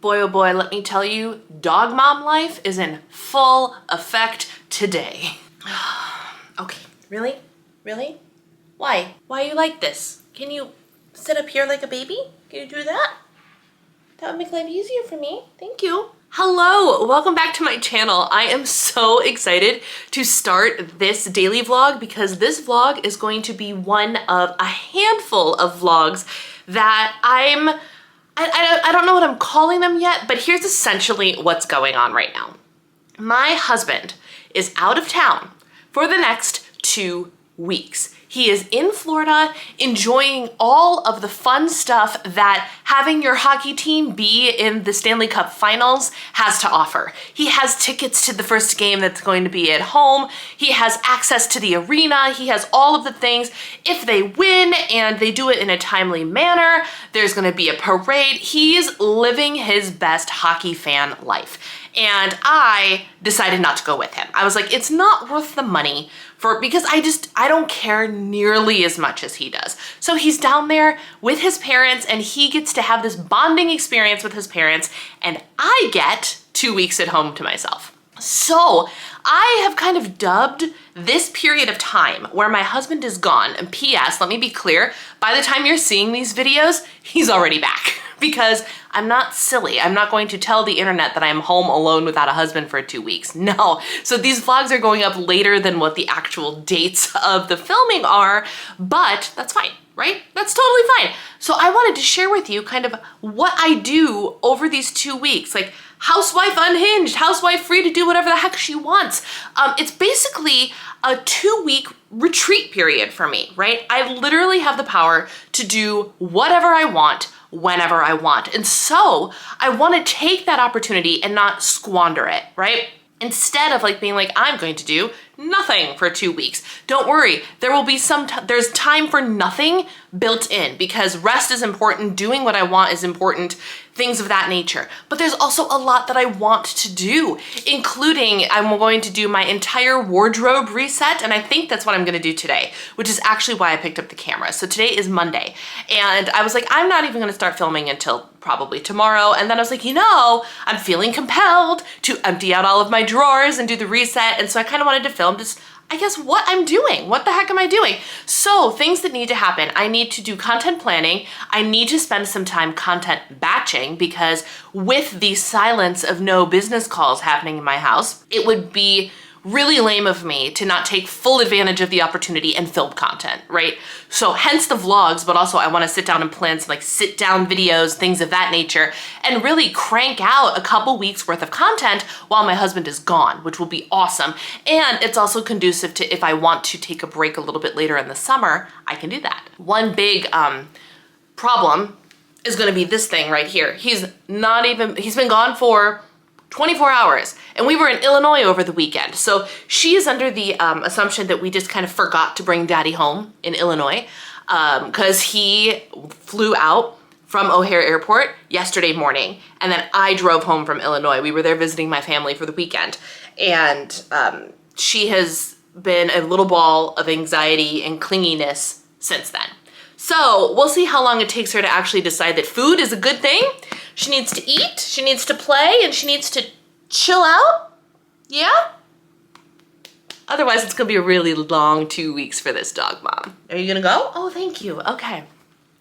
Boy, oh boy, let me tell you, dog mom life is in full effect today. Okay, really? Really? Why? Why are you like this? Can you sit up here like a baby? Can you do that? That would make life easier for me. Thank you. Hello, welcome back to my channel. I am so excited to start this daily vlog because this vlog is going to be one of a handful of vlogs that I don't know what I'm calling them yet, but here's essentially what's going on right now. My husband is out of town for the next 2 weeks. He is in Florida enjoying all of the fun stuff that having your hockey team be in the Stanley Cup Finals has to offer. He has tickets to the first game that's going to be at home. He has access to the arena. He has all of the things. If they win and they do it in a timely manner, there's going to be a parade. He's living his best hockey fan life. And I decided not to go with him. I was like, it's not worth the money because I don't care nearly as much as he does. So he's down there with his parents and he gets to have this bonding experience with his parents and I get 2 weeks at home to myself. So I have kind of dubbed this period of time where my husband is gone, and P.S., let me be clear, by the time you're seeing these videos, he's already back because I'm not silly. I'm not going to tell the internet that I'm home alone without a husband for 2 weeks. No. So these vlogs are going up later than what the actual dates of the filming are, but that's fine, right? That's totally fine. So I wanted to share with you kind of what I do over these 2 weeks, like housewife unhinged, housewife free to do whatever the heck she wants. It's basically a 2-week retreat period for me, right? I literally have the power to do whatever I want, whenever I want. And so I want to take that opportunity and not squander it, right? Instead of being like, I'm going to do nothing for 2 weeks. Don't worry, there will be there's time for nothing built in because rest is important, doing what I want is important, things of that nature. But there's also a lot that I want to do, including I'm going to do my entire wardrobe reset, and I think that's what I'm gonna do today, which is actually why I picked up the camera. So today is Monday, and I was like, I'm not even gonna start filming until probably tomorrow, and then I was like, I'm feeling compelled to empty out all of my drawers and do the reset, and so I kind of wanted to film just, I guess, what I'm doing. What the heck am I doing? So things that need to happen. I need to do content planning. I need to spend some time content batching because with the silence of no business calls happening in my house, it would be really lame of me to not take full advantage of the opportunity and film content, right? So hence the vlogs, but also I want to sit down and plan some sit down videos, things of that nature, and really crank out a couple weeks worth of content while my husband is gone, which will be awesome. And it's also conducive to if I want to take a break a little bit later in the summer, I can do that. One big problem is going to be this thing right here. He's been gone for 24 hours. And we were in Illinois over the weekend. So she is under the assumption that we just kind of forgot to bring daddy home in Illinois because he flew out from O'Hare Airport yesterday morning. And then I drove home from Illinois. We were there visiting my family for the weekend. And she has been a little ball of anxiety and clinginess since then. So we'll see how long it takes her to actually decide that food is a good thing. She needs to eat, she needs to play, and she needs to chill out. Yeah? Otherwise, it's gonna be a really long 2 weeks for this dog mom. Are you gonna go? Oh, thank you. Okay.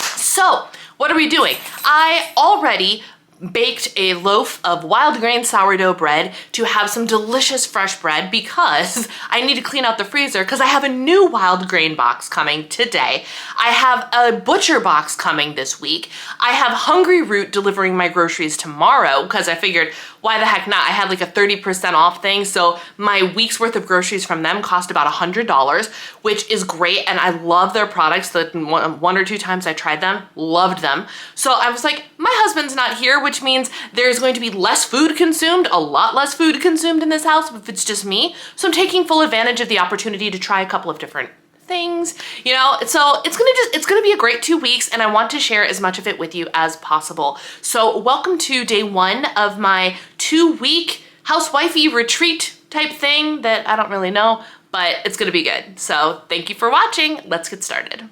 So, what are we doing? I already baked a loaf of wild grain sourdough bread to have some delicious fresh bread because I need to clean out the freezer because I have a new wild grain box coming today. I have a butcher box coming this week. I have Hungry Root delivering my groceries tomorrow because I figured, why the heck not? I had like a 30% off thing, so my week's worth of groceries from them cost about $100, which is great, and I love their products. The one or two times I tried them, loved them. So I was like, my husband's not here, which means there's going to be less food consumed, a lot less food consumed in this house if it's just me. So I'm taking full advantage of the opportunity to try a couple of different things, so it's gonna be a great 2 weeks and I want to share as much of it with you as possible. So welcome to day 1 of my 2-week housewifey retreat type thing that I don't really know, but it's gonna be good. So thank you for watching. Let's get started.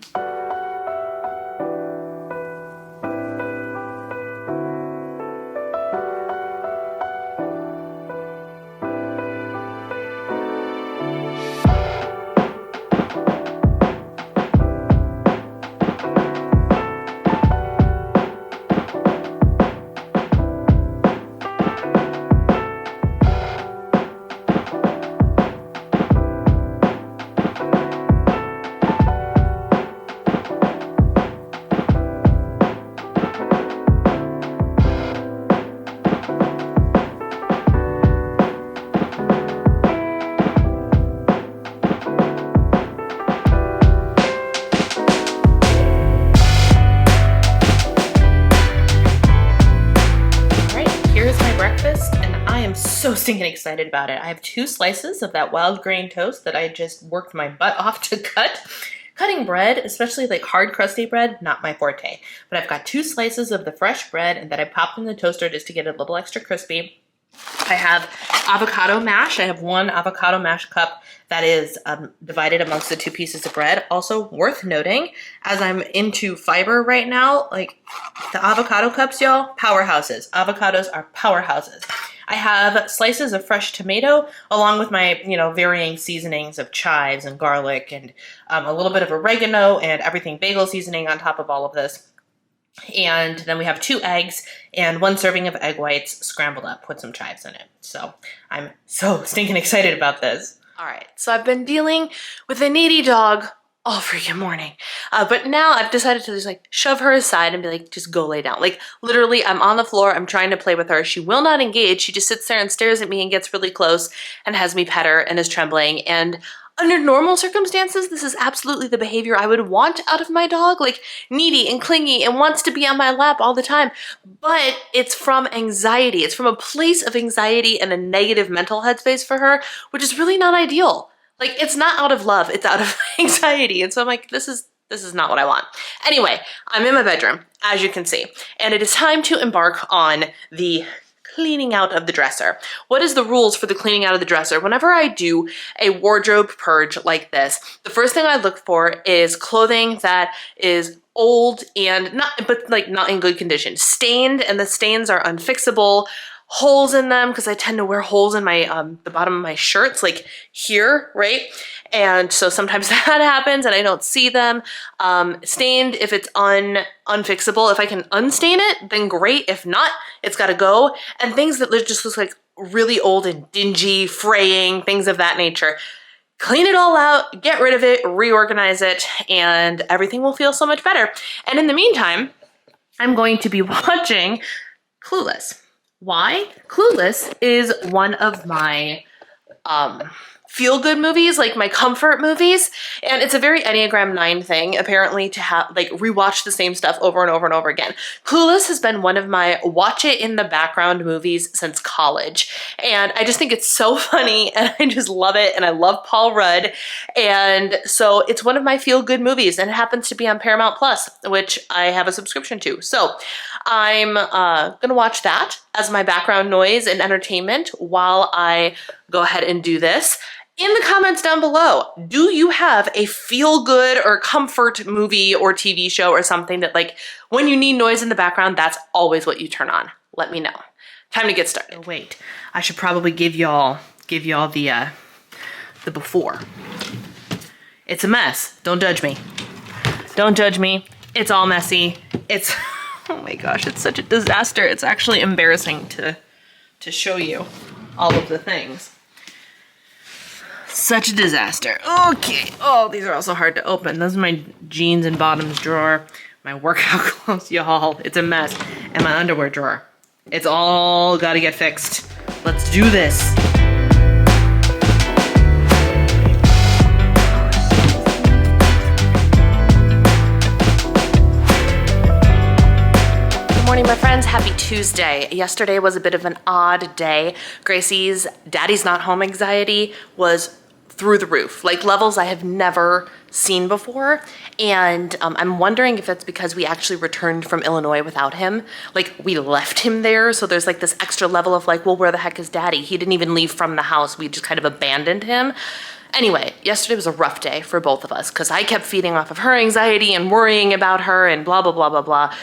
breakfast, and I am so stinking excited about it. I have 2 slices of that wild grain toast that I just worked my butt off to cut. Cutting bread, especially like hard crusty bread, not my forte. But I've got 2 slices of the fresh bread and that I popped in the toaster just to get it a little extra crispy. I have avocado mash. I have 1 avocado mash cup that is divided amongst the 2 pieces of bread. Also worth noting, as I'm into fiber right now, like the avocado cups, y'all, powerhouses. Avocados are powerhouses. I have slices of fresh tomato along with my, varying seasonings of chives and garlic and a little bit of oregano and everything bagel seasoning on top of all of this. And then we have 2 eggs and 1 serving of egg whites scrambled up with some chives in it. So I'm so stinking excited about this. All right, so I've been dealing with a needy dog all freaking morning. But now I've decided to just shove her aside and be like, just go lay down. Like literally I'm on the floor, I'm trying to play with her. She will not engage. She just sits there and stares at me and gets really close and has me pet her and is trembling. And under normal circumstances, this is absolutely the behavior I would want out of my dog, like needy and clingy and wants to be on my lap all the time. But it's from anxiety. It's from a place of anxiety and a negative mental headspace for her, which is really not ideal. Like it's not out of love, it's out of anxiety. And so I'm like, this is not what I want. Anyway, I'm in my bedroom, as you can see, and it is time to embark on the cleaning out of the dresser. What is the rules for the cleaning out of the dresser? Whenever I do a wardrobe purge like this, the first thing I look for is clothing that is old and not in good condition, stained, and the stains are unfixable, holes in them, because I tend to wear holes in my the bottom of my shirts, like here, right? And so sometimes that happens and I don't see them. Stained, if it's unfixable, if I can unstain it, then great. If not, it's gotta go. And things that just look like really old and dingy, fraying, things of that nature. Clean it all out, get rid of it, reorganize it, and everything will feel so much better. And in the meantime, I'm going to be watching Clueless. Why? Clueless is one of my feel-good movies, like my comfort movies, and it's a very Enneagram 9 thing, apparently, to have rewatch the same stuff over and over and over again. Clueless has been one of my watch it in the background movies since college, and I just think it's so funny, and I just love it, and I love Paul Rudd, and so it's one of my feel-good movies, and it happens to be on Paramount Plus, which I have a subscription to. So I'm gonna watch that as my background noise and entertainment while I go ahead and do this. In the comments down below, do you have a feel-good or comfort movie or TV show or something that when you need noise in the background, that's always what you turn on? Let me know. Time to get started. Oh, wait, I should probably give y'all the before. It's a mess. Don't judge me. Don't judge me. It's all messy. It's, oh my gosh, it's such a disaster. It's actually embarrassing to show you all of the things. Such a disaster. Okay. Oh, these are also hard to open. Those are my jeans and bottoms drawer. My workout clothes, y'all. It's a mess. And my underwear drawer. It's all gotta get fixed. Let's do this. Good morning, my friends. Happy Tuesday. Yesterday was a bit of an odd day. Gracie's daddy's not home anxiety was through the roof, levels I have never seen before. And I'm wondering if it's because we actually returned from Illinois without him. We left him there. So there's this extra level of well, where the heck is daddy? He didn't even leave from the house. We just kind of abandoned him. Anyway, yesterday was a rough day for both of us because I kept feeding off of her anxiety and worrying about her and blah, blah, blah, blah, blah.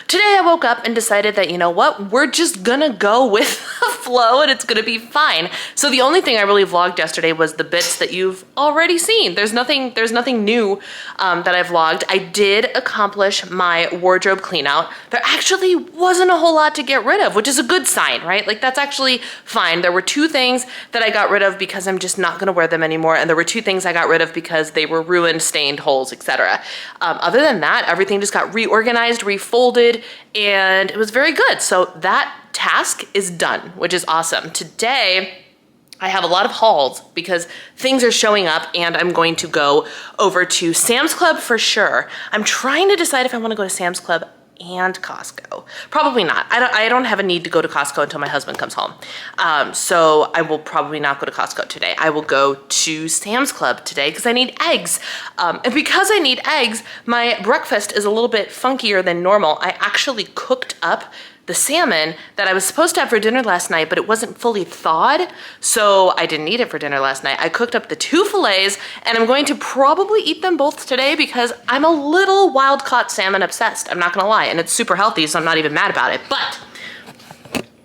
Today I woke up and decided that, you know what, we're just gonna go with the flow and it's gonna be fine. So the only thing I really vlogged yesterday was the bits that you've already seen. There's nothing new that I vlogged. I did accomplish my wardrobe clean out. There actually wasn't a whole lot to get rid of, which is a good sign, right? That's actually fine. There were 2 things that I got rid of because I'm just not gonna wear them anymore. And there were 2 things I got rid of because they were ruined, stained, holes, etc. Other than that, everything just got reorganized, refolded, and it was very good. So that task is done, which is awesome. Today, I have a lot of hauls because things are showing up and I'm going to go over to Sam's Club for sure. I'm trying to decide if I want to go to Sam's Club and Costco. Probably not. I don't have a need to go to Costco until my husband comes home. So I will probably not go to Costco today. I will go to Sam's Club today because I need eggs. And because I need eggs, my breakfast is a little bit funkier than normal. I actually cooked up the salmon that I was supposed to have for dinner last night, but it wasn't fully thawed, so I didn't eat it for dinner last night. I cooked up the 2 fillets, and I'm going to probably eat them both today because I'm a little wild-caught salmon obsessed, I'm not gonna lie, and it's super healthy, so I'm not even mad about it. But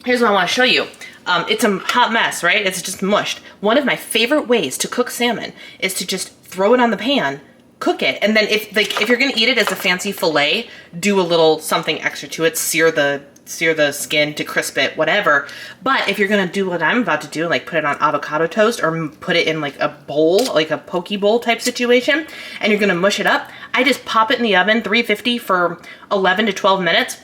here's what I wanna show you. It's a hot mess, right? It's just mushed. One of my favorite ways to cook salmon is to just throw it on the pan, cook it, and then if you're gonna eat it as a fancy fillet, do a little something extra to it, sear the skin to crisp it, whatever. But if you're gonna do what I'm about to do, like put it on avocado toast or put it in like a bowl, like a poke bowl type situation, and you're gonna mush it up, I just pop it in the oven, 350 for 11 to 12 minutes.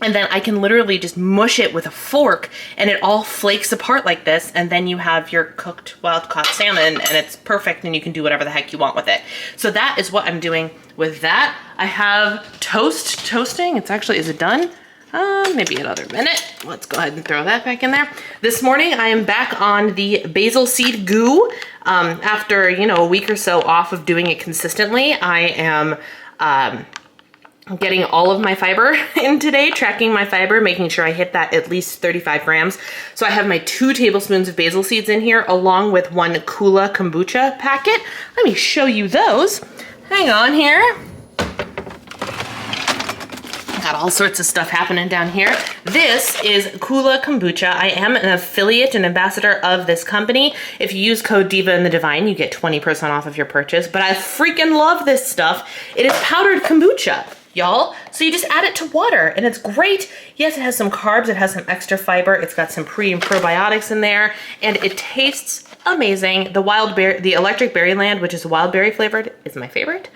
And then I can literally just mush it with a fork and it all flakes apart like this. And then you have your cooked wild-caught salmon and it's perfect and you can do whatever the heck you want with it. So that is what I'm doing with that. I have toast toasting. It's actually, is it done? Maybe another minute. Let's go ahead and throw that back in there. This morning I am back on the basil seed goo. After, you know, a week or so off of doing it consistently, I am getting all of my fiber in today, tracking my fiber, making sure I hit that at least 35 grams. So I have my 2 tablespoons of basil seeds in here, along with 1 Kula kombucha packet. Let me show you those. Hang on here. Got all sorts of stuff happening down here. This is Kula Kombucha. I am an affiliate and ambassador of this company. If you use code Diva in the Divine, you get 20% off of your purchase, but I freaking love this stuff. It is powdered kombucha, y'all. So you just add it to water and it's great. Yes, it has some carbs, it has some extra fiber, it's got some pre and probiotics in there, and it tastes amazing. The wild berry, the electric berryland, which is wild berry flavored, is my favorite.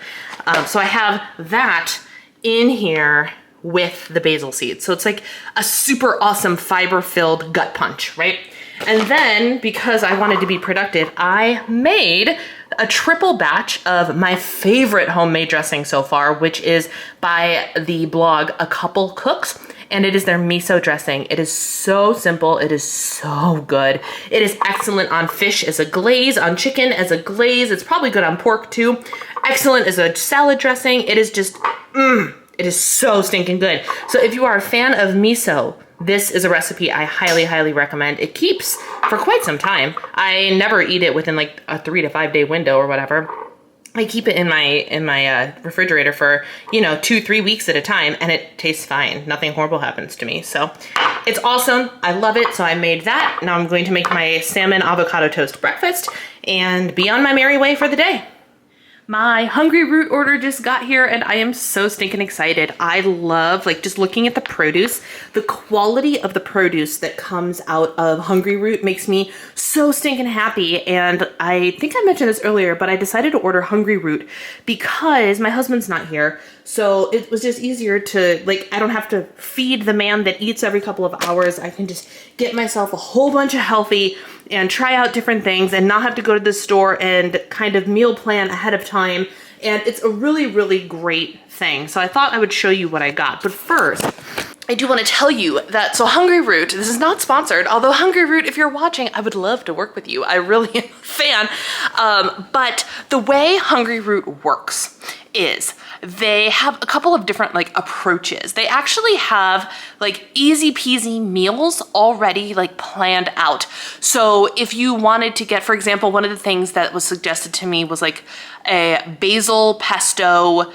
So I have that in here with the basil seeds. So it's like a super awesome fiber-filled gut punch, right? And then, because I wanted to be productive, I made a triple batch of my favorite homemade dressing so far, which is by the blog A Couple Cooks, and it is their miso dressing. It is so simple, it is so good. It is excellent on fish as a glaze, on chicken as a glaze. It's probably good on pork too. Excellent as a salad dressing. It is just, it is so stinking good. So if you are a fan of miso, this is a recipe I highly, highly recommend. It keeps for quite some time. I never eat it within like a 3 to 5 day window or whatever. I keep it in my refrigerator for, you know, 2-3 weeks at a time, and it tastes fine. Nothing horrible happens to me. So it's awesome. I love it. So I made that. Now I'm going to make my salmon avocado toast breakfast and be on my merry way for the day. My Hungry Root order just got here and I am so stinking excited. I love, like, just looking at the produce. The quality of the produce that comes out of Hungry Root makes me so stinking happy. And I think I mentioned this earlier, but I decided to order Hungry Root because my husband's not here. So it was just easier to, like, I don't have to feed the man that eats every couple of hours. I can just get myself a whole bunch of healthy and try out different things and not have to go to the store and kind of meal plan ahead of time. And it's a really, really great thing. So I thought I would show you what I got. But first, I do want to tell you that, so Hungry Root, this is not sponsored, although Hungry Root, if you're watching, I would love to work with you. I really am a fan. But the way Hungry Root works is they have a couple of different like approaches. They actually have like easy peasy meals already like planned out. So if you wanted to get, for example, one of the things that was suggested to me was like a basil pesto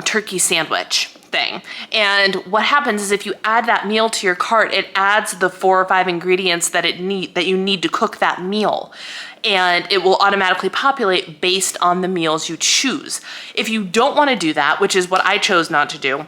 turkey sandwich thing. And what happens is if you add that meal to your cart, it adds the 4 or 5 ingredients that you need to cook that meal. And it will automatically populate based on the meals you choose. If you don't want to do that, which is what I chose not to do,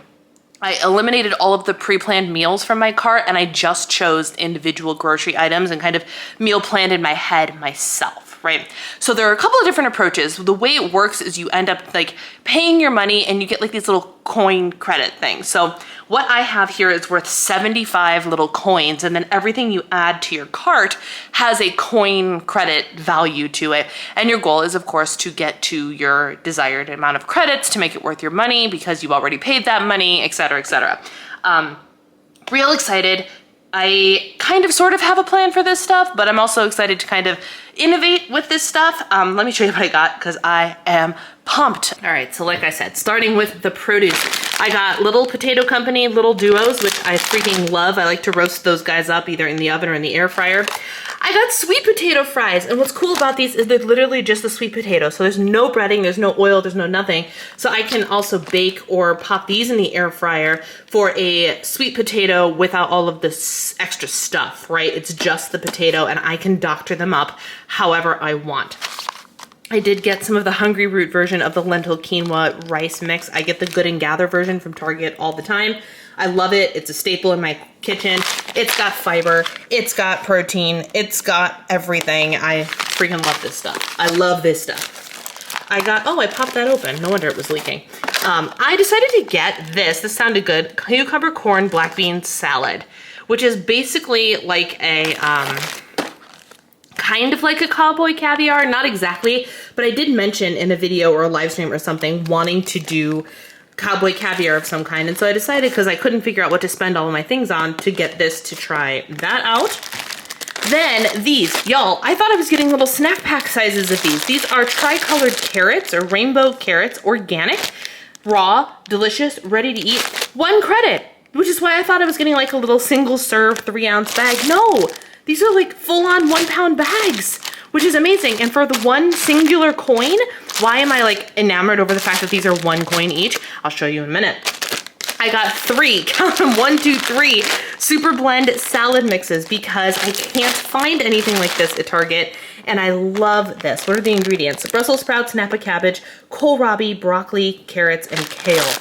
I eliminated all of the pre-planned meals from my cart and I just chose individual grocery items and kind of meal planned in my head myself. right? So there are a couple of different approaches. The way it works is you end up like paying your money and you get like these little coin credit things. So what I have here is worth 75 little coins, and then everything you add to your cart has a coin credit value to it. And your goal is, of course, to get to your desired amount of credits to make it worth your money because you already paid that money, et cetera, et cetera. Real excited. I kind of sort of have a plan for this stuff, but I'm also excited to kind of innovate with this stuff. Let me show you what I got because I am pumped. All right, so like I said, starting with the produce, I got Little Potato Company Little Duos, which I freaking love. I like to roast those guys up either in the oven or in the air fryer. I got sweet potato fries, and what's cool about these is they're literally just the sweet potato. So there's no breading, there's no oil, there's no nothing. So I can also bake or pop these in the air fryer for a sweet potato without all of this extra stuff, right? It's just the potato, and I can doctor them up however I want. I did get some of the Hungry Root version of the lentil quinoa rice mix. I get the Good and Gather version from Target all the time. I love it. It's a staple in my kitchen. It's got fiber, it's got protein, it's got everything. I freaking love this stuff. I love this stuff. I got, oh, I popped that open. No wonder it was leaking. I decided to get this. This sounded good. Cucumber corn black bean salad, which is basically like a, kind of like a cowboy caviar, not exactly, but I did mention in a video or a live stream or something wanting to do cowboy caviar of some kind. And so I decided, because I couldn't figure out what to spend all of my things on, to get this to try that out. Then these, y'all, I thought I was getting little snack pack sizes of these. These are tricolored carrots or rainbow carrots, organic, raw, delicious, ready to eat. 1 credit, which is why I thought I was getting like a little single serve 3-ounce bag. No, these are like full on 1-pound bags, which is amazing. And for the 1 singular coin, why am I like enamored over the fact that these are 1 coin each? I'll show you in a minute. I got 3, count them, 1, 2, 3 Super Blend salad mixes because I can't find anything like this at Target. And I love this. What are the ingredients? Brussels sprouts, Napa cabbage, kohlrabi, broccoli, carrots, and kale.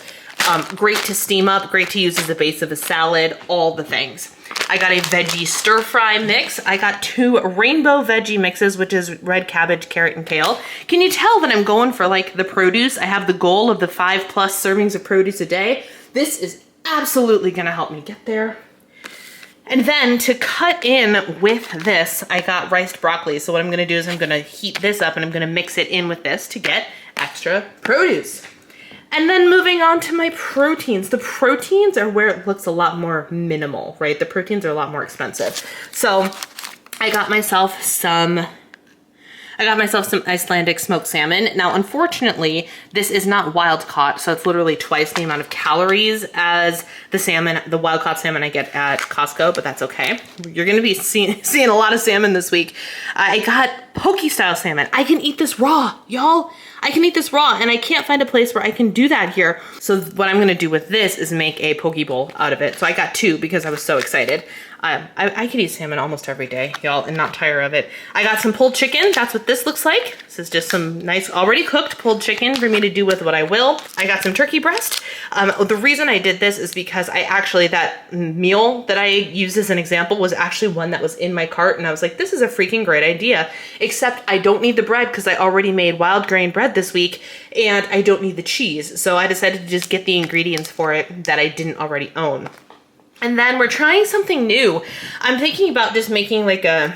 Great to steam up, great to use as a base of a salad, all the things. I got a veggie stir fry mix. I got 2 rainbow veggie mixes, which is red cabbage, carrot, and kale. Can you tell that I'm going for like the produce? I have the goal of the 5+ servings of produce a day. This is absolutely gonna help me get there. And then to cut in with this, I got riced broccoli. So what I'm gonna do is I'm gonna heat this up and I'm gonna mix it in with this to get extra produce. And then moving on to my proteins. The proteins are where it looks a lot more minimal, right? The proteins are a lot more expensive. So I got myself some Icelandic smoked salmon. Now, unfortunately, this is not wild caught, so it's literally twice the amount of calories as the salmon, the wild caught salmon I get at Costco, but that's okay. You're gonna be seeing a lot of salmon this week. I got poke style salmon. I can eat this raw, y'all. I can eat this raw, and I can't find a place where I can do that here. So what I'm gonna do with this is make a poke bowl out of it. So I got 2 because I was so excited. I could eat salmon almost every day, y'all, and not tire of it. I got some pulled chicken. That's what this looks like. This is just some nice, already cooked pulled chicken for me to do with what I will. I got some turkey breast. The reason I did this is because that meal that I used as an example was actually one that was in my cart, and I was like, this is a freaking great idea, except I don't need the bread because I already made wild grain bread this week, and I don't need the cheese. So I decided to just get the ingredients for it that I didn't already own. And then we're trying something new. I'm thinking about just making like a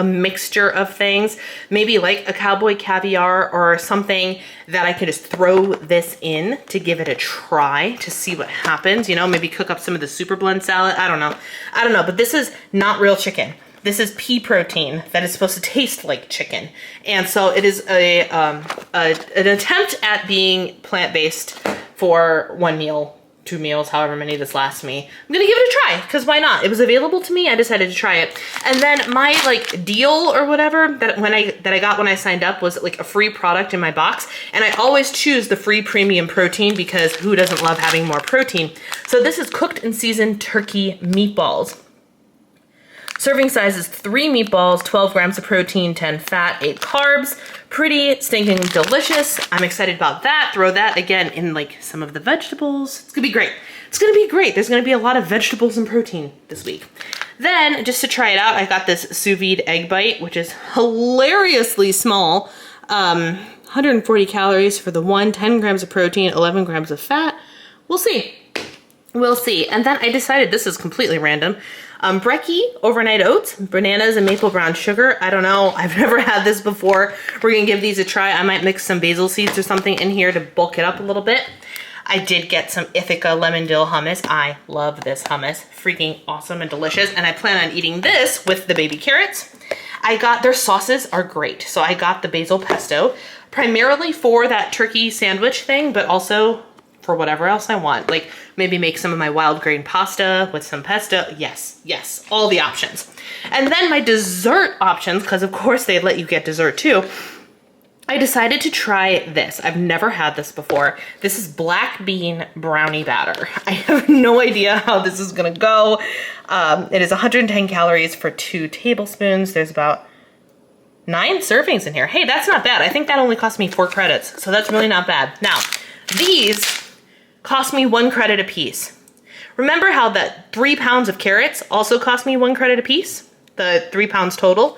mixture of things, maybe like a cowboy caviar or something that I could just throw this in to give it a try to see what happens. You know, maybe cook up some of the Super Blend salad. I don't know, but this is not real chicken. This is pea protein that is supposed to taste like chicken. And so it is an attempt at being plant-based for 1 meal, 2 meals, however many this lasts me. I'm gonna give it a try, because why not? It was available to me, I decided to try it. And then my like deal or whatever that I got when I signed up was like a free product in my box. And I always choose the free premium protein because who doesn't love having more protein? So this is cooked and seasoned turkey meatballs. Serving size is 3 meatballs, 12 grams of protein, 10 fat, 8 carbs. Pretty stinking delicious. I'm excited about that. Throw that again in like some of the vegetables. It's gonna be great. It's gonna be great. There's gonna be a lot of vegetables and protein this week. Then, just to try it out, I got this sous vide egg bite, which is hilariously small. 140 calories for the one, 10 grams of protein, 11 grams of fat. We'll see. We'll see. And then I decided, this is completely random, brekkie overnight oats, bananas, and maple brown sugar. I don't know. I've never had this before. We're going to give these a try. I might mix some basil seeds or something in here to bulk it up a little bit. I did get some Ithaca lemon dill hummus. I love this hummus. Freaking awesome and delicious. And I plan on eating this with the baby carrots. I got, their sauces are great. So I got the basil pesto, primarily for that turkey sandwich thing, but also for whatever else I want. Like maybe make some of my wild grain pasta with some pesto. Yes, yes, all the options. And then my dessert options, because of course they let you get dessert too. I decided to try this. I've never had this before. This is black bean brownie batter. I have no idea how this is gonna go. It is 110 calories for 2 tablespoons. There's about 9 servings in here. Hey, that's not bad. I think that only cost me 4 credits, so that's really not bad. Now, these cost me 1 credit a piece. Remember how that 3 pounds of carrots also cost me 1 credit a piece? The 3 pounds total.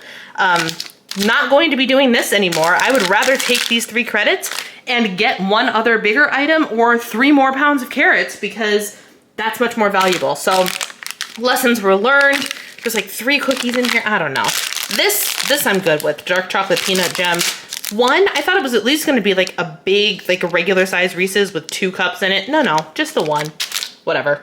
Not going to be doing this anymore. I would rather take these 3 credits and get 1 other bigger item or 3 more pounds of carrots because that's much more valuable. So lessons were learned. There's like 3 cookies in here. I don't know. This I'm good with. Dark chocolate peanut gem. 1, I thought it was at least going to be like a big, like a regular size Reese's with 2 cups in it. No, just the 1. Whatever.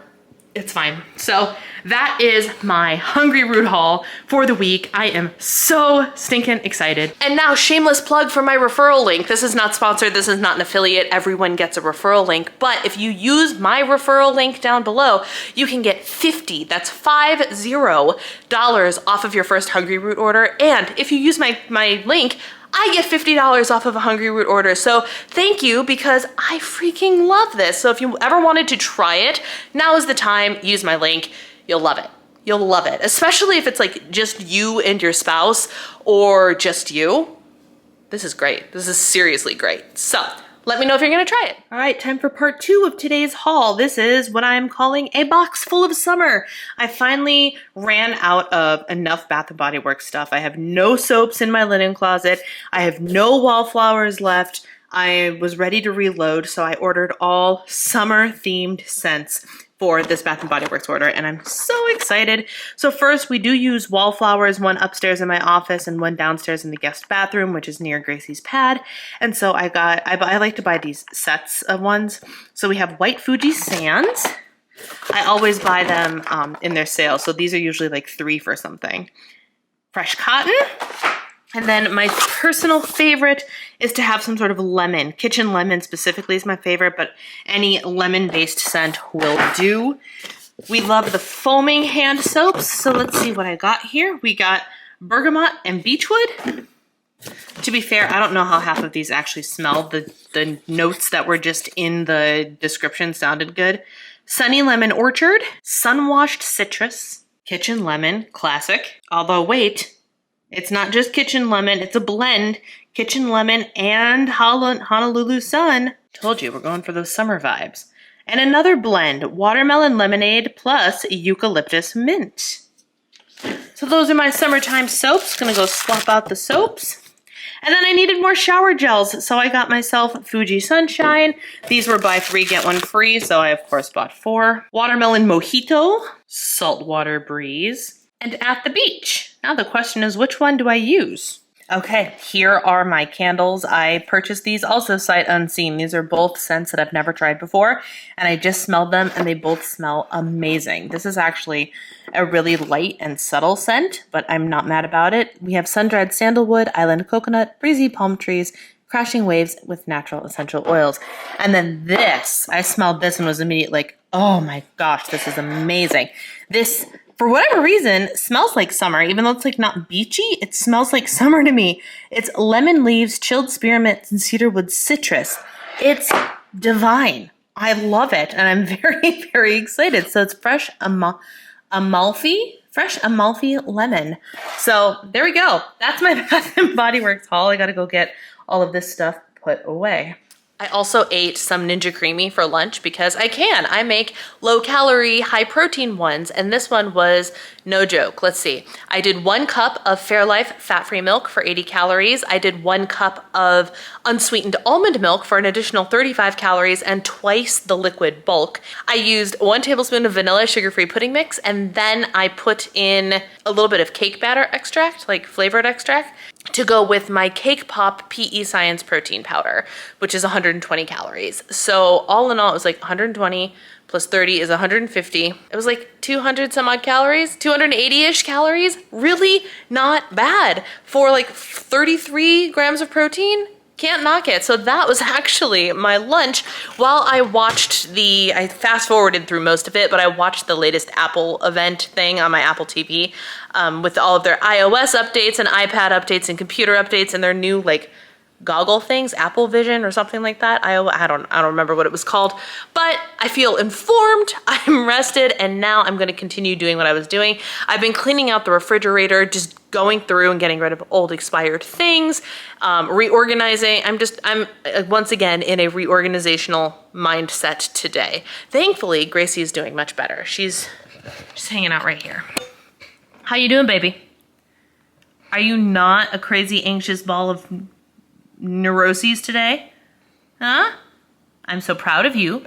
It's fine. So that is my Hungry Root haul for the week. I am so stinking excited. And now shameless plug for my referral link. This is not sponsored. This is not an affiliate. Everyone gets a referral link. But if you use my referral link down below, you can get that's $50 off of your first Hungry Root order. And if you use my link, I get $50 off of a Hungry Root order. So thank you, because I freaking love this. So if you ever wanted to try it, now is the time. Use my link. You'll love it. You'll love it. Especially if it's like just you and your spouse or just you. This is great. This is seriously great. So let me know if you're gonna try it. All right, time for part 2 of today's haul. This is what I'm calling a box full of summer. I finally ran out of enough Bath & Body Works stuff. I have no soaps in my linen closet. I have no wallflowers left. I was ready to reload, so I ordered all summer themed scents for this Bath & Body Works order, and I'm so excited. So first, we do use wallflowers, 1 upstairs in my office and 1 downstairs in the guest bathroom, which is near Gracie's pad. And so I like to buy these sets of ones. So we have white Fuji sands. I always buy them in their sale. So these are usually like 3 for something. Fresh cotton. And then my personal favorite is to have some sort of lemon. Kitchen lemon specifically is my favorite, but any lemon-based scent will do. We love the foaming hand soaps, so let's see what I got here. We got bergamot and beechwood. To be fair, I don't know how half of these actually smell. The notes that were just in the description sounded good. Sunny lemon orchard, sun-washed citrus, kitchen lemon, classic. Although wait, it's not just kitchen lemon, it's a blend. Kitchen lemon and Honolulu sun. Told you, we're going for those summer vibes. And another blend, watermelon lemonade plus eucalyptus mint. So those are my summertime soaps. Gonna go swap out the soaps. And then I needed more shower gels, so I got myself Fuji Sunshine. These were buy 3, get 1 free, so I of course bought 4. Watermelon Mojito, Saltwater Breeze, and At the Beach. Now the question is, which one do I use? Okay, here are my candles. I purchased these also sight unseen. These are both scents that I've never tried before, and I just smelled them and they both smell amazing. This is actually a really light and subtle scent, but I'm not mad about it. We have sun-dried sandalwood, island coconut, breezy palm trees, crashing waves with natural essential oils. And then this, I smelled this and was immediately like, oh my gosh, this is amazing. This, for whatever reason, smells like summer. Even though it's like not beachy, it smells like summer to me. It's lemon leaves, chilled spearmint, and cedarwood citrus. It's divine. I love it, and I'm very, very excited. So it's fresh Amalfi lemon. So there we go. That's my Bath & Body Works haul. I gotta go get all of this stuff put away. I also ate some Ninja Creamy for lunch because I can. I make low calorie, high protein ones, and this one was no joke. Let's see. I did 1 cup of Fairlife fat-free milk for 80 calories. I did 1 cup of unsweetened almond milk for an additional 35 calories and twice the liquid bulk. I used 1 tablespoon of vanilla sugar-free pudding mix, and then I put in a little bit of cake batter extract, like flavored extract, to go with my Cake Pop PE Science protein powder, which is 120 calories. So all in all, it was like 120 plus 30 is 150. It was like 200 some odd calories, 280-ish calories. Really not bad for like 33 grams of protein. Can't knock it. So that was actually my lunch while I watched I fast forwarded through most of it, but I watched the latest Apple event thing on my Apple TV with all of their iOS updates and iPad updates and computer updates and their new like goggle things, Apple Vision or something like that. I don't remember what it was called, but I feel informed, I'm rested, and now I'm gonna continue doing what I was doing. I've been cleaning out the refrigerator, just going through and getting rid of old expired things, reorganizing. I'm once again in a reorganizational mindset today. Thankfully, Gracie is doing much better. She's just hanging out right here. How you doing, baby? Are you not a crazy anxious ball of neuroses today? Huh? I'm so proud of you.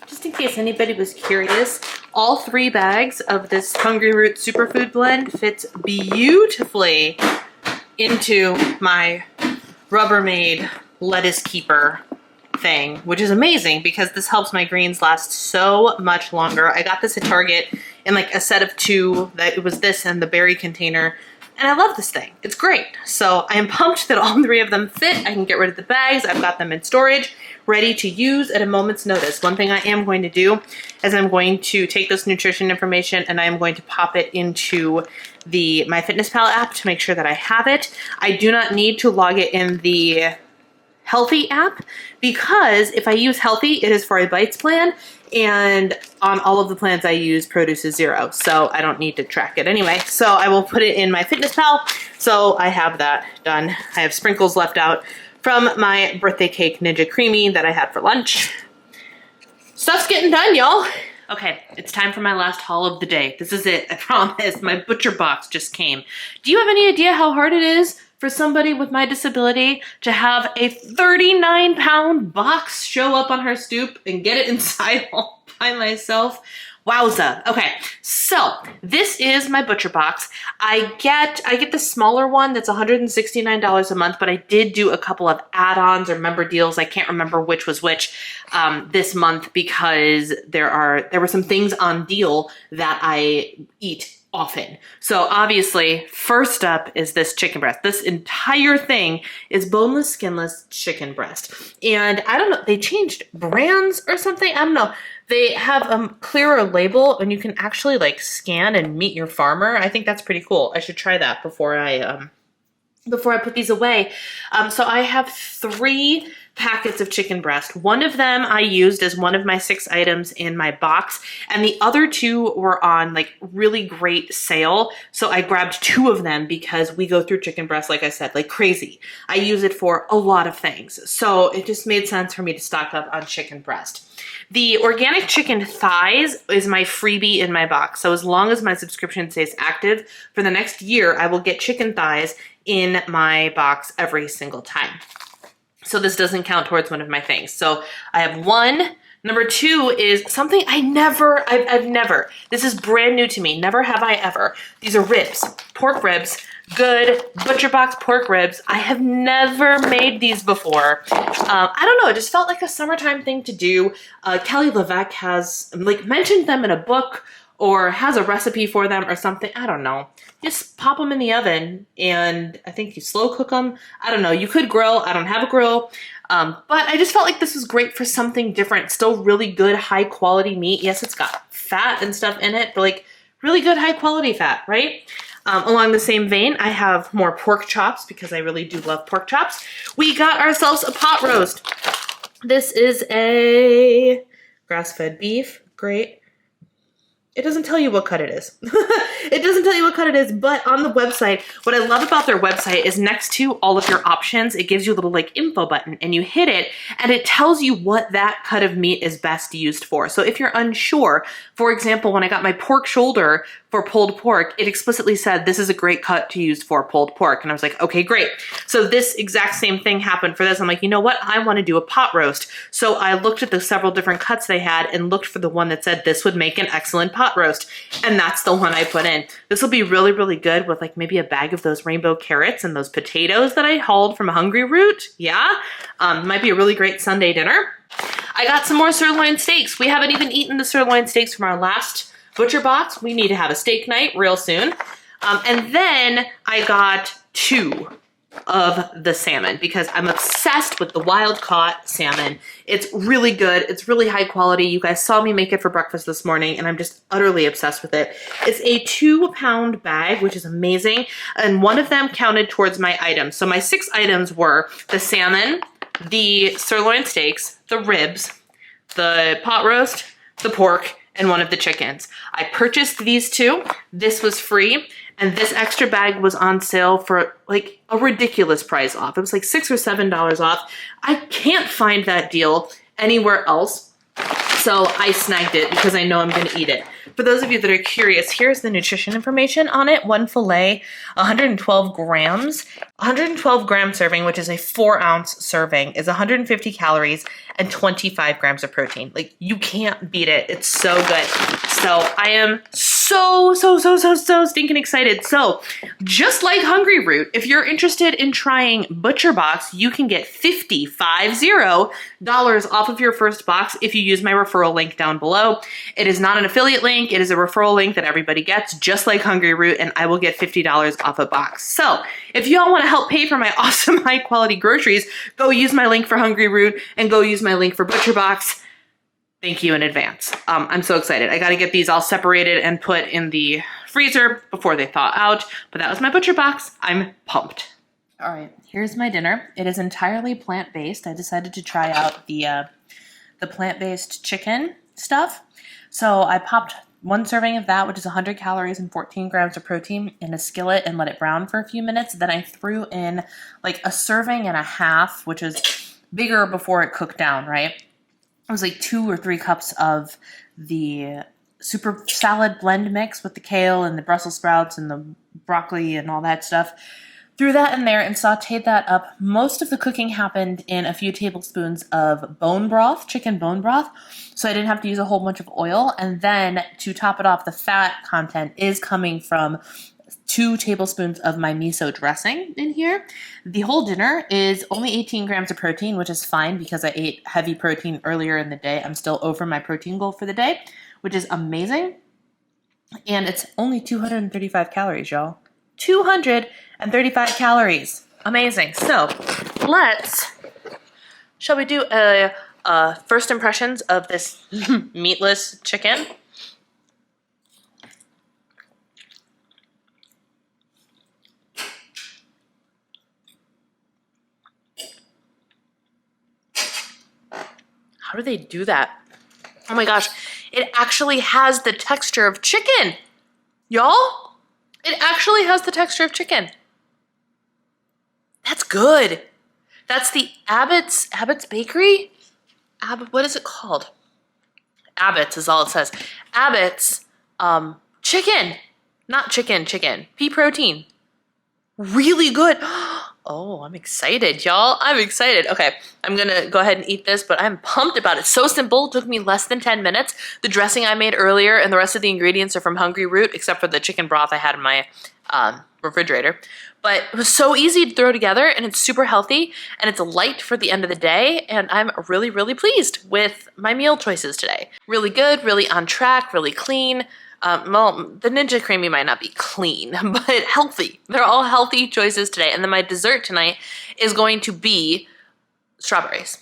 Just in case anybody was curious, all 3 bags of this Hungry Root Superfood Blend fits beautifully into my Rubbermaid lettuce keeper thing, which is amazing because this helps my greens last so much longer. I got this at Target in like a set of 2. That it was this and the berry container. And I love this thing. It's great. So I am pumped that all 3 of them fit. I can get rid of the bags. I've got them in storage, ready to use at a moment's notice. One thing I am going to do is I'm going to take this nutrition information and I am going to pop it into the MyFitnessPal app to make sure that I have it. I do not need to log it in the Healthy app because if I use Healthy, it is for a Bites plan, and on all of the plans I use, produce is 0, so I don't need to track it anyway. So I will put it in MyFitnessPal, so I have that done. I have sprinkles left out from my birthday cake Ninja Creamy that I had for lunch. Stuff's getting done, y'all. Okay, it's time for my last haul of the day. This is it, I promise. My butcher box just came. Do you have any idea how hard it is for somebody with my disability to have a 39-pound box show up on her stoop and get it inside all by myself? Wowza. Okay, so this is my butcher box. I get the smaller one that's $169 a month, but I did do a couple of add-ons or member deals. I can't remember which was which this month because there were some things on deal that I eat often. So obviously, first up is this chicken breast. This entire thing is boneless, skinless chicken breast. And I don't know, they changed brands or something. I don't know. They have a clearer label and you can actually like scan and meet your farmer. I think that's pretty cool. I should try that before I put these away. So I have 3 packets of chicken breast. One of them I used as one of my 6 items in my box, and the other 2 were on like really great sale. So I grabbed 2 of them because we go through chicken breast, like I said, like crazy. I use it for a lot of things. So it just made sense for me to stock up on chicken breast. The organic chicken thighs is my freebie in my box. So as long as my subscription stays active for the next year, I will get chicken thighs in my box every single time. So this doesn't count towards one of my things. So I have 1. Number 2 is something I've never, this is brand new to me. Never have I ever. These are ribs, pork ribs, good butcher box pork ribs. I have never made these before. I don't know, it just felt like a summertime thing to do. Kelly LeVeque has like mentioned them in a book or has a recipe for them or something. I don't know. Just pop them in the oven and I think you slow cook them. I don't know. You could grill. I don't have a grill. But I just felt like this was great for something different. Still really good, high quality meat. Yes, it's got fat and stuff in it, but like really good, high quality fat, right? Along the same vein, I have more pork chops because I really do love pork chops. We got ourselves a pot roast. This is a grass-fed beef. Great. It doesn't tell you what cut it is. It doesn't tell you what cut it is, but on the website, what I love about their website is next to all of your options, it gives you a little like info button and you hit it and it tells you what that cut of meat is best used for. So if you're unsure, for example, when I got my pork shoulder for pulled pork, it explicitly said this is a great cut to use for pulled pork. And I was like, okay, great. So this exact same thing happened for this. I'm like, you know what? I want to do a pot roast. So I looked at the several different cuts they had and looked for the one that said this would make an excellent pot roast. And that's the one I put in. This will be really, really good with like maybe a bag of those rainbow carrots and those potatoes that I hauled from Hungry Root. Yeah. Might be a really great Sunday dinner. I got some more sirloin steaks. We haven't even eaten the sirloin steaks from our last butcher box. We need to have a steak night real soon. And then I got 2 of the salmon because I'm obsessed with the wild caught salmon. It's really good. It's really high quality. You guys saw me make it for breakfast this morning and I'm just utterly obsessed with it. It's a 2-pound bag, which is amazing. And one of them counted towards my items. So my 6 items were the salmon, the sirloin steaks, the ribs, the pot roast, the pork, and one of the chickens. I purchased these 2. This was free. And this extra bag was on sale for like a ridiculous price off. It was like $6 or $7 off. I can't find that deal anywhere else. So I snagged it because I know I'm gonna eat it. For those of you that are curious, here's the nutrition information on it. One fillet, 112 grams. 112 gram serving, which is a 4-ounce serving, is 150 calories and 25 grams of protein. Like, you can't beat it. It's so good. So I am so stinking excited. So just like Hungry Root, if you're interested in trying Butcher Box, you can get $50 off of your first box if you use my referral link down below. It is not an affiliate link. It is a referral link that everybody gets, just like Hungry Root, and I will get $50 off a box. So if y'all want to help pay for my awesome high quality groceries, go use my link for Hungry Root and go use my link for Butcher Box. Thank you in advance. I'm so excited. I got to get these all separated and put in the freezer before they thaw out, but that was my Butcher Box. I'm pumped. All right, here's my dinner. It is entirely plant-based. I decided to try out the plant-based chicken stuff. So I popped 1 serving of that, which is 100 calories and 14 grams of protein, in a skillet and let it brown for a few minutes. Then I threw in like a serving and a half, which is bigger before it cooked down, right? It was like 2 or 3 cups of the super salad blend mix with the kale and the Brussels sprouts and the broccoli and all that stuff. Threw that in there and sauteed that up. Most of the cooking happened in a few tablespoons of bone broth, chicken bone broth, so I didn't have to use a whole bunch of oil. And then to top it off, the fat content is coming from 2 tablespoons of my miso dressing in here. The whole dinner is only 18 grams of protein, which is fine because I ate heavy protein earlier in the day. I'm still over my protein goal for the day, which is amazing. And it's only 235 calories, y'all. 235 calories. Amazing. So shall we do a first impressions of this meatless chicken? How do they do that? Oh my gosh, it actually has the texture of chicken. Y'all, it actually has the texture of chicken. That's good. That's the Abbott's Bakery? What is it called? Abbott's is all it says. Abbott's chicken. Not chicken. Pea protein. Really good. Oh, I'm excited, y'all. I'm excited. Okay, I'm gonna go ahead and eat this, but I'm pumped about it. So simple, took me less than 10 minutes. The dressing I made earlier and the rest of the ingredients are from Hungry Root, except for the chicken broth I had in my refrigerator. But it was so easy to throw together, and it's super healthy, and it's light for the end of the day, and I'm really, really pleased with my meal choices today. Really good, really on track, really clean. Well, the Ninja Creamy might not be clean, but healthy. They're all healthy choices today. And then my dessert tonight is going to be strawberries.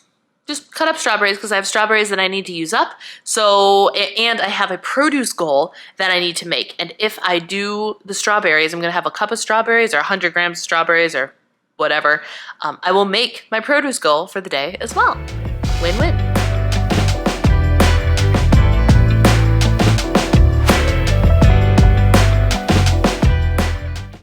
Just cut up strawberries because I have strawberries that I need to use up. So, and I have a produce goal that I need to make. And if I do the strawberries, I'm going to have a cup of strawberries or 100 grams of strawberries or whatever. I will make my produce goal for the day as well. Win-win.